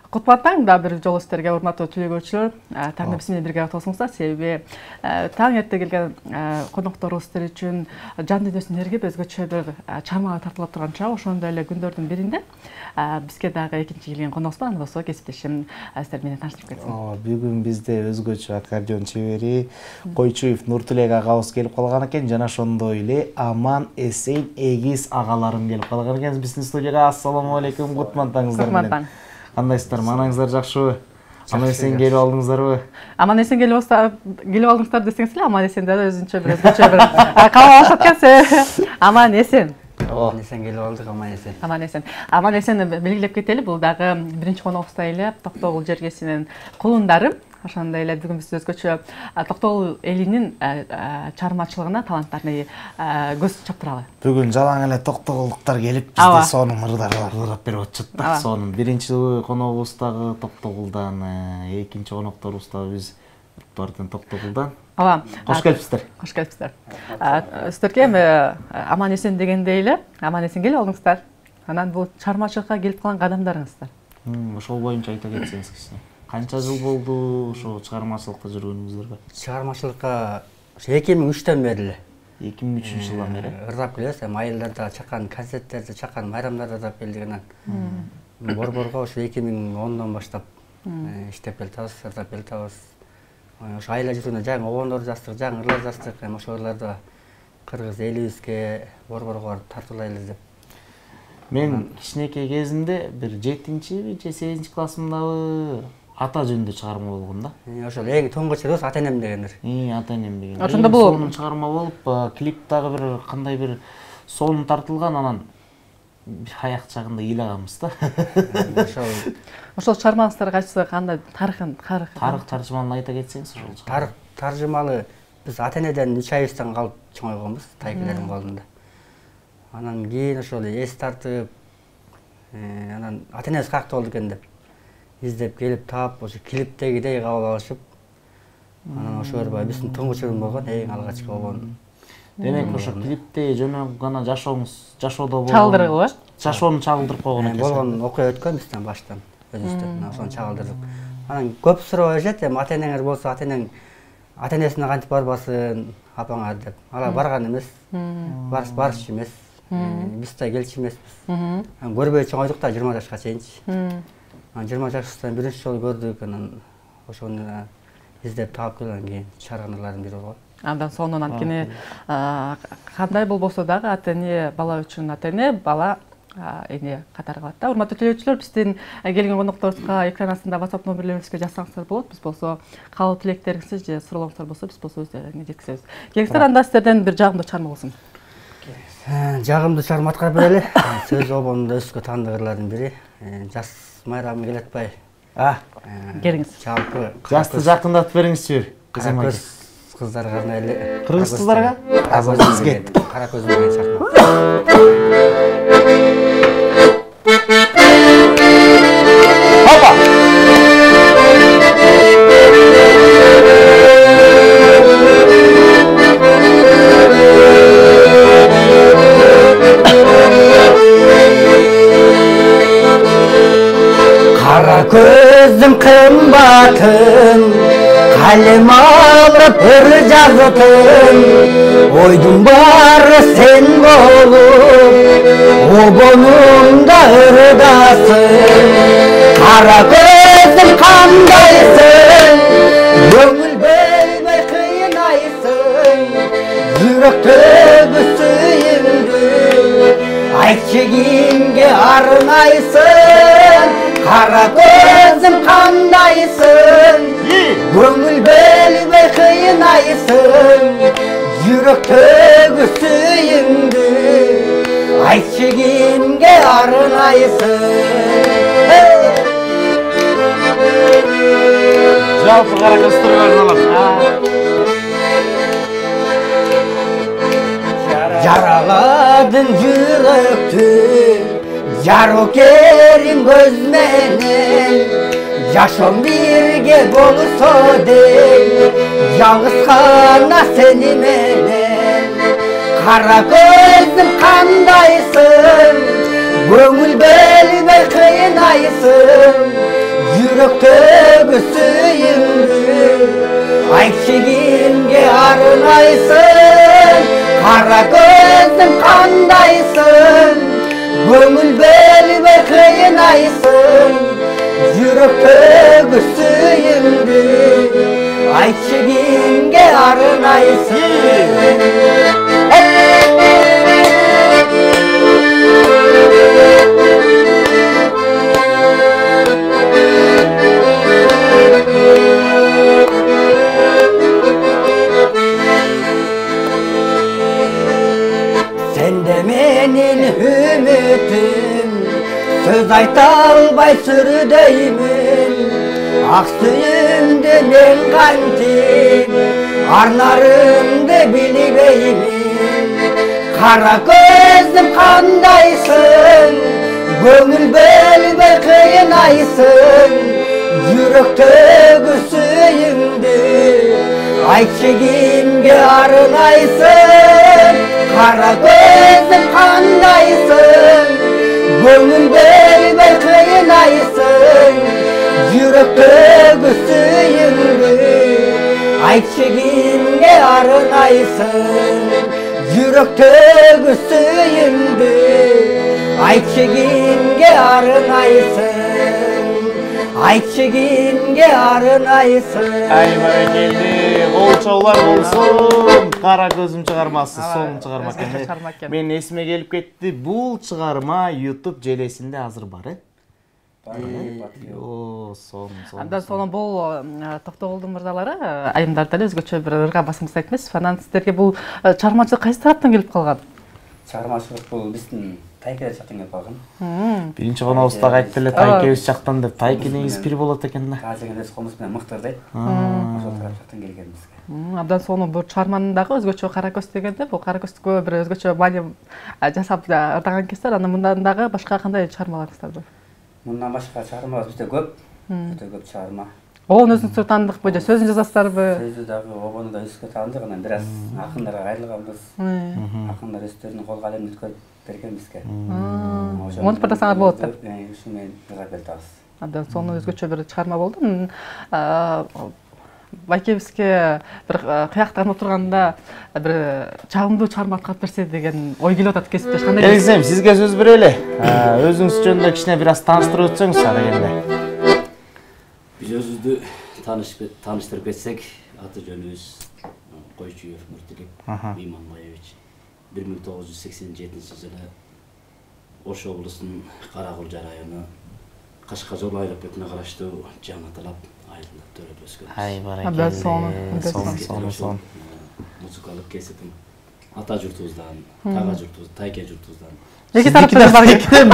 Кутман таң да бир жолу сиздерге урматтуу түлөгүүчүлөр. Таңда биз менен бирге отосуңуздар, себеби таң эрте келген конокторубуз сиздер үчүн жан дүйнөсүн эргип өзгөчө бир чармага тартылып турган чак. Ошондой эле күндөрдүн биринде бизге дагы экинчи келген коногубуз бар. Анда болсо кесиптешим сиздер менен тааныштырып кетсин. Бүгүн бизде өзгөчө аккордеон чебери Койчуев Нуртилек агабыз келип калган экен, жана ошондой эле Аман Эсен Эгиз агаларым келип калган экен биздин студияга. Ассаламу алейкум, кутман таңыңыздар менен. Кандайсыздар, маанаңыздар жакшыбы? Аман эсен келип алдыңыздарбы? Аман эсен келип алдыңыздар десеңиз эле, Аман эсен да өзүнчө бир кабыл алышат экен. Аман эсен. Аман эсен келип алдык, аман эсен. Аман эсен. Аман эсен белгилеп кетели, бул дагы биринчи коногубузда эле Токтогул жергесинин кулундары. Ошондой эле бүгүн биз өзгөчө Токтогул элинин чармачылыгына, таланттарына көз чаптыралы. Бүгүн жалаң эле токтогулдуктар келип бизде сонун ырдап берип атышат да. Сонун биринчи коногубуз дагы Токтогулдан, экинчи конокторубуз дагы биз бардын Токтогулдан. Кош келипсиздер. Кош келипсиздер. Сиздерге Аман эсен дегенде эле, Аман эсен келип алдыңыздар. Анан бул чармачылыкка келип калган кадамдарыңыздар. Ошол боюнча айта кетсеңиз кичине. Канча жыл болду ошо чыгармачылыкта жүргөнүңүздөргө? Чыгармачылыкка 2003-төн бери эле. 2003-жылдан бери. Ырдап келебиз, айылдарда чаккан, концерттерде чаккан, майрамдарда ырдап келдик анан. Борборго ошо 2010дон баштап иштеп келатабыз, ырдап келатабыз. Ошо айла жүргөндө жаңы обондор жаздык, жаңы ырлар жаздык, ошол ырларды кыргыз элибизге, борборго тартуулайлы деп. Мен кичинекей кезимде бир 7-чи же 8-чи классымдабы ата жөнүндө чыгарма болгон да. Ошол эң тоңгоч эле ата энем дегендер. Ата энем деген. Ошондо бул сонун чыгарма болуп, клип дагы бир кандай бир сонун тартылган, анан аяк жагында ыйлаганбыз да. Ошол чыгармаңыздар кайсы кандай тарых таржымалын айта кетсеңиз ошол. Тарых таржымалы биз ата энеден 3 айыбыздан калып чоңойгонбуз, тайкелердин колунда. Анан кийин ошол эс тартып, анан ата энебиз каякта болду экен деп издеп келип таап, ошо клиптегидей кабыл алышып, анан ошо биздин тоңгоч өлүм болгон, эң алгачкы обон. Демек ошо клипте жөн гана жашоодо болгон. Чалдыргы ба? Жашоону чагылдырып койгон экен. Болгон окуя өткөн бизден баштан өзүбүздөн, ошону чагылдырдык. Анан көп суроо беришет, ата энеңер болсо ата энесине кантип барбасын апаңа деп. Ала барган эмес, барчу эмес. Биз да келчү эмеспиз. Көрбөй чоңойдук да 20 жашка чейинчи. 20 жаштан биринчи жолу көрдүк, анан ошону издеп таап келген кийин чыгаргандардын бири болгон. Андан соң анткени кандай болбосо дагы ата эне бала үчүн ата эне, бала эне катары калат да. Урматтуу түлөөчүлөр, биздин келген конокторубузга экран астында WhatsApp номерлерибизге жазсаңыздар болот. Биз болсо каалоо тилектериңиз же суроолоңуздар болсо биз болсо өздөрүңүзгө жеткизебиз. Келиңиздер, анда сиздерден бир жагымдуу чарма болсун. Жагымдуу чарма аткарып берели. Сөз обонунда өскө таандык ырлардын бири. Жаз майрамы келет атпай. Келиңиз. Жалпы Жасты жакындатып бериңизчи. Кызым кыздарга арнай эле. Кыргыз кыздарга? Бизге кара көз менен чакма. Kara gözüm kımbatım, kalem alıp bir yazıtım, oydum barı sen olup, obonumda ırdasın. Kara gözüm kandaysın, gönül bölme kıyınaysın, yürek tögüsüyümdü, ayçigimge arınaysın. Kara gözüm kandaysın, gönül bölme kıyınaysın, yürek tögüsüyümdü, ayçigimge arınaysın. Жалпы кара көздөргө арналат. Yaraladın yürekti, yarokerim gözmenen, yaşam birge bolsa dey, yalnız kana seni menen. Kara gözüm kandaysın, gönül bölme kıyınaysın, Yürekteki suyumdu aytçı kimge arınaysın Kara gözüm kandaysın Gömül belime kıyınaysın Yürekteki suyumdu aytçı kimge arınaysın Sen de menin ümitim Söz ayta albay sürüdeymin Aksuyumda men kantim Arnarımda bilibeymin Kara gözüm kandaysın Gömül belime kıyınaysın Yürekteki suyumdu aytçı kimge arınaysın Kara gözüm kandaysın Gömül belime kıyınaysın Yürekteki suyumdu aytçı kimge arınaysın Yürekteki suyumdu aytçı kimge arınaysın aytçı kimge arınaysın Ayvara geldi. Kol çağlar bolsun. Kara gözüm çıkarması, solun çıkarmak ekan. Men esime gelip ketти. Бул чыгарма YouTube желесинде азыр бар, Son. Андан соң бул Токтогулдун мырзалары айымдарда эле өзгөчө бир ырга басым жасайт эмес. Сіздерге бул чыгармачылык кайсы тараптан келип калган? Чыгармачылык бул биздин Тайке жактан келип калган. Биринчи конобузда айтты эле Тайкебиз жактан деп. Тайке негизи пир болот экен да. Азыр комуз менен мыктыр дейт. Ошол жактан келгенбизге. Абдан соң бул чыгарманын дагы өзгөчө кара көз дегенде, бул кара көзгө бир өзгөчө маани жасап ырдаган кездер, анан мындан дагы башка кандай чыгармаларыңыздар бар? Мындан башка чыгармалар бизде көп. Өтө көп чыгарма. Оон өзүңүз таандык бөжө сөзүн жазасыздарбы? Сөзү дагы обону да өзгө таандык, анан бир аз акындарга кайрылганбыз. Акындар өздөрүнүн кол калемин өткөрүп берген бизге. Монтип бардасаңар болот деп. Ушу менен жазап келатабыз. Андан соң өзгөчө бир чыгарма болду. Байкебизге бир кыяктан отурганда бир чагымдуу чыгарма аткарып берсе деген ой келип атат кесипте. Кандай? Келсем, сизге сөз берели. Өзүңүз жөнүндө кичине бир аз тааныштырып өтсөңүз ага келгенде. Биз өзүбүздү тааныштырып кетсек, аты жөнүбүз Койчуев Нуртилек Иманбаевич. 1987 жылы Ош облусунун Каракулжа району Кашкажол айылыкына караштуу Жаңы Талап айылында төрөп өскөнбүз. Айбаракелди. Сон. Музыкалык кесипим ата журтубуздан, тага журтубуз, Тайке журтубуздан. Эки тараптан бар экен.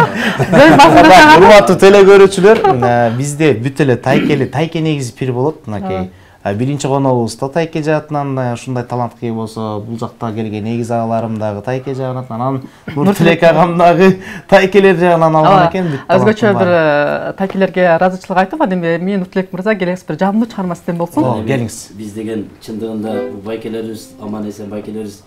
Урматтуу теле көрүүчүлөр, бизде бүт эле Тайке негизи пир болот. Мынакей биринчи конобуз да Тайке жагынан ушундай талантка ээ болсо, бул жакта келген эгиз агаларым дагы Тайке жагынан, анан Нуртилек агам дагы Тайкелер жагынан алган экен. Өзгөчө бир Тайкелерге ыраазычылык айтып, анан мен Нуртилек мырза келеңиз бир жамдуу чыгарма систем болсун. Келиңиз. Биз деген чындыгында бул байкелерибиз, аман эсен байкелерибиз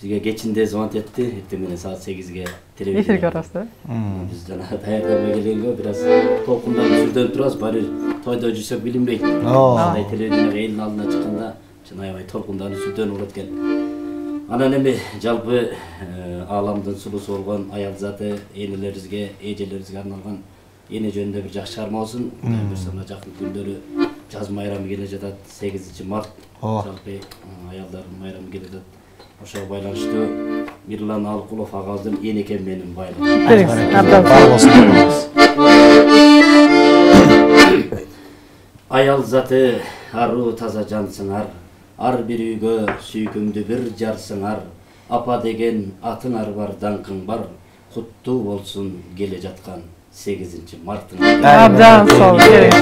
бизге кечинде звонок этти, эртең менен саат 8ге эфирге барасыз. Биз жана даярданбай келгенге бир аз толкундан сүрдөнүп турабыз, баары тойдо жүрсөк билинбейт. Андай телевидениеге элдин алдына чыкканда чын аябай толкунданып сүрдөнүп болот экен. Анан эми жалпы ааламдын сулусу болгон аял заты энелерибизге, эжелерибизге арналган эне жөнүндө бир жакшы чыгарма болсун. Кудай буйрса мына жакын күндөрү жаз майрамы келе жатат, 8-март. Жалпы аялдар майрамы келе жатат. Ошого байланыштуу Мирлан Алкулов агабыздын энекем менин байлыгы. Аял заты аруу таза жансыңар, ар бир үйгө сүйкүмдүү бир жарсыңар, апа деген атыңар бар, даңкың бар, куттуу болсун келе жаткан 8-мартың. Абдан сол керек.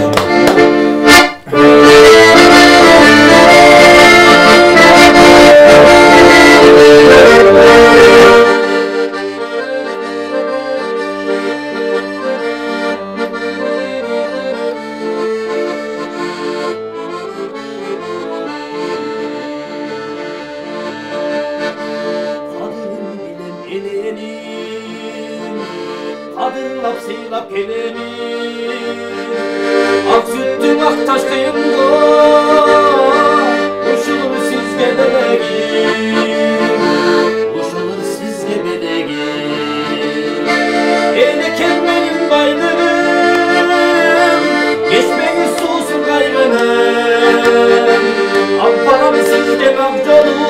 Adınlap sıylap gelenin Ak süttün ak taş kıyımda uşulur sizge belegim, uşulur sizge belegim. Eylekem benim baylığım, geçmeyin susun kaygınım. Amparam sizge mavcolum,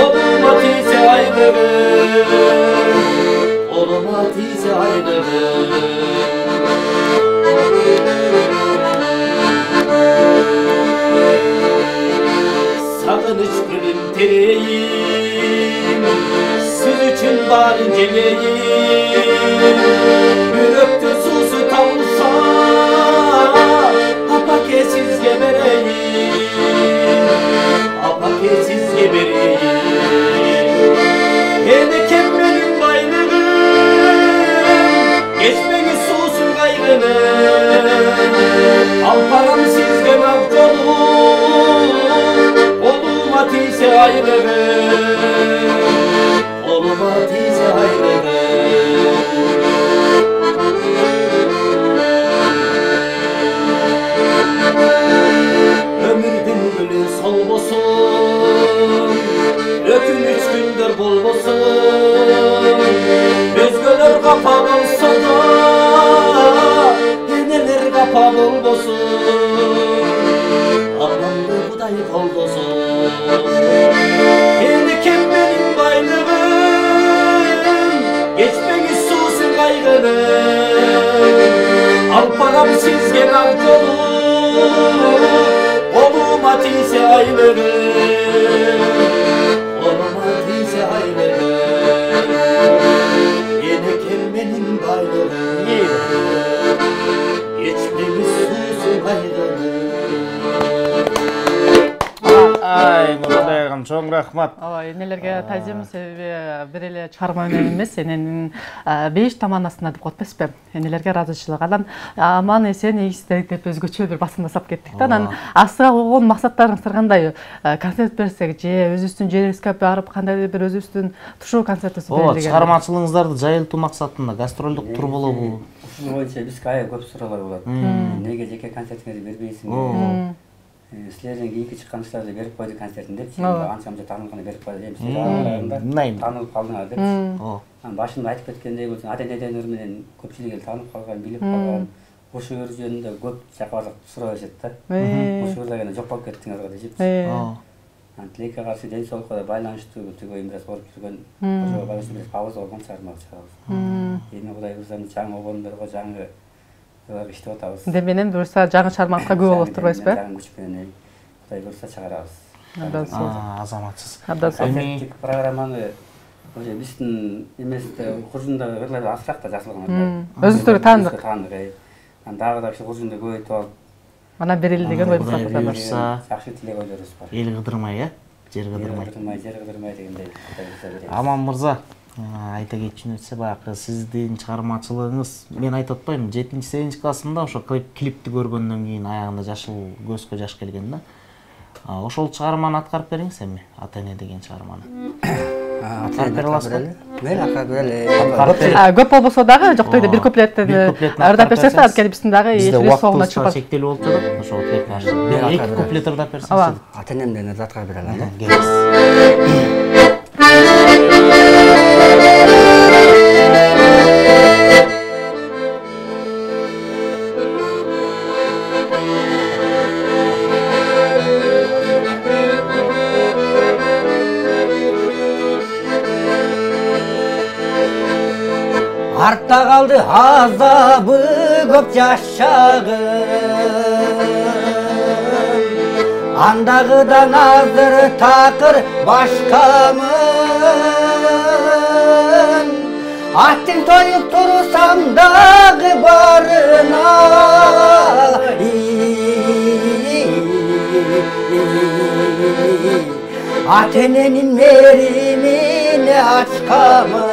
olum atise aylığım, olum atise aylığım. Sağınıç gülüm tereyim, siz için bari geleyim. Yürekte susu tavulsa, apakesiz gebereyim, apakesiz gebereyim. Enekem benim baylığım, geçmeyin susun kaygınım. Al param sizge mavcolum, olum atise ayrılır, olum atise ayrılır. Ömürdün gülü sol bolsun, ökün 3 gündür bol bolsun. Özgöler kapa bolsa da, deneler kapa bol bolsun. Ablamdı buday kol bolsun. Enekem benim baylığım, geçmeyin susun kaygınım. Al param sizge mavcolum, olum atise aylığım, olum atise aylığım. Enekem benim baylığım, geçmeyin susun kaygınım. Ay, Nurday agam, çoğun rahmat. Ооба, энелерге тажим себеби бир эле чыгарма менен эмес, эненин 5 таманасына деп коет эмеспи? Энелерге ыраазычылык. Анан аман эсен ийгиздик деп өзгөчө бир басымда сап кеттик да. Анан астыга койгон максаттарыңыздар кандай? Концерт берсек же өзүбүздүн жерибизге барып кандайдыр бир өзүбүздүн тушоо концертибиз Ооба, чыгармачылыгыңыздарды жайылтуу максатында гастролдук тур болобу? Ушун боюнча бизге ая көп суроолор болот. Неге жеке концертиңерди бербейсиңер? Силерден кийинки чыккан иштерди берип койду концертин депчи. Анча таанылганы берип койду дейм. Силер таанылып калдыңар депчи. Анан башында айтып кеткендей болсун, ата-энелер менен көпчүлүк эл таанып калган, билип калган. Ошол өр жөнүндө көп жакпарлык суроо беришет да. Ошол жерде жок болуп кеттиңер го депчи. Анан тилекке каршы ден соолукка да байланыштуу төгөйүн бираз болуп жүргөн. Ошого байланыштуу бираз пауза болгон чыгармак чыгарабыз. Эми Кудай буюрса жаңы обондорго жаңы иштеп атабыз. Деменен буюрса жаңы чыгармакка күбө болуп турбайсызбы? Жаңы күч менен Кудай буюрса чыгарабыз. Абдан сонун. Азаматсыз. Абдан сонун. Концерттик программаны уже биздин эместе куржунда ырлар азыраак да жазылган. Өзүңүздөргө таандык. Анан дагы да ушу куржунду көбөйтүп алып, Анан берели деген оюңуз бар. жакшы тилек ойлорубуз бар. Эл кыдырмай, жер кыдырмай. Жер кыдырмай дегендей Кудай буюрса беребиз. Аман мырза, айта кетчүн өтсө баягы сиздин чыгармачылыгыңыз, мен айтып атпаймынбы, 7-8 классымда ошо клипти көргөндөн кийин аягында жашыл көзгө жаш келген да. Ошол чыгарманы аткарып бериңиз эми, ата-эне деген чыгарманы. Аткарып бере аласызбы? Мен аткарып берели. Көп болбосо дагы жоктойдо бир куплеттен ырдап берсеңиз, анткени биздин дагы эфир соңуна чыгып калат. Чектелип болуп жатат. Ошол тилек каршы. Эки куплет ырдап берсеңиз. Ооба. Ата-энемден аткарып бере алам. Келиңиз. Артта қалды азабы көп жашағым, андағыдан азыр тақыр башқамын. Аттың тойып тұрсам дағы барына, ата-эненин меримине ачкамын.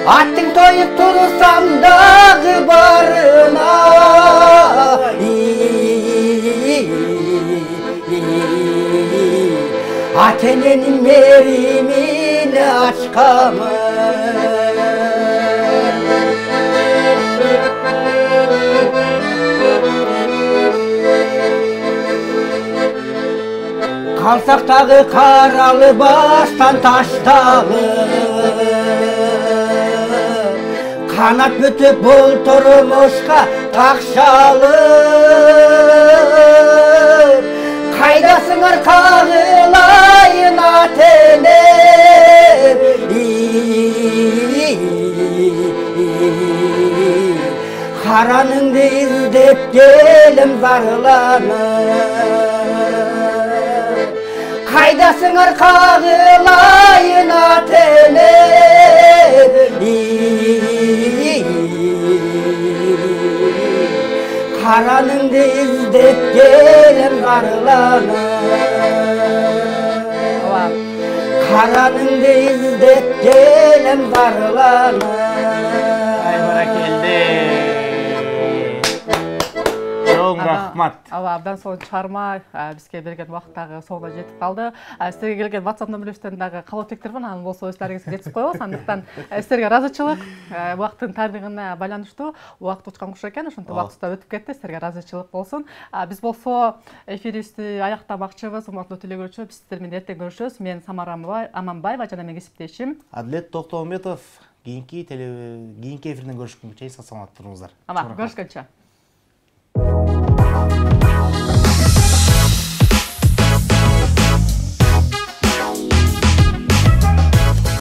Аттың тойып тұрсам дағы барына, ата-эненин меримине ачкамын. Қалсақ тағы қаралы бастан таштағы Қанат бүтіп бұл тұрмышқа қақшалып Қайдасыңар қағылайын ата-енем Қараныңды іздеп келім зарланып Қайдасыңар қағылайын ата-енем Қараныңды іздеп келім зарланып Қараныңды іздеп келім зарланып Ай баракелде. Чоң рахмат. Абдан соң чыгарма бизге берген убакыттагы соңуна жетип калды. Силерге келген WhatsApp номерлерибизден дагы калуу тектер бар, анан болсо өздөрүңүзгө жетип коебуз. Андыктан силерге ыраазычылык, убакыттын тарыхына байланыштуу убакыт учкан куш экен, ошентип убакыт өтүп кетти. Силерге ыраазычылык болсун. Биз болсо эфирибизди аяктамакчыбыз, урматтуу телекөрүүчү. Биз сиздер менен эртең көрүшөбүз. Мен Самара Аманбаева жана менин кесиптешим Адлет Токтомбетов. Кийинки эфирден көрүшкөнгө чейин сак саламат туруңуздар. Көрүшкөнчө.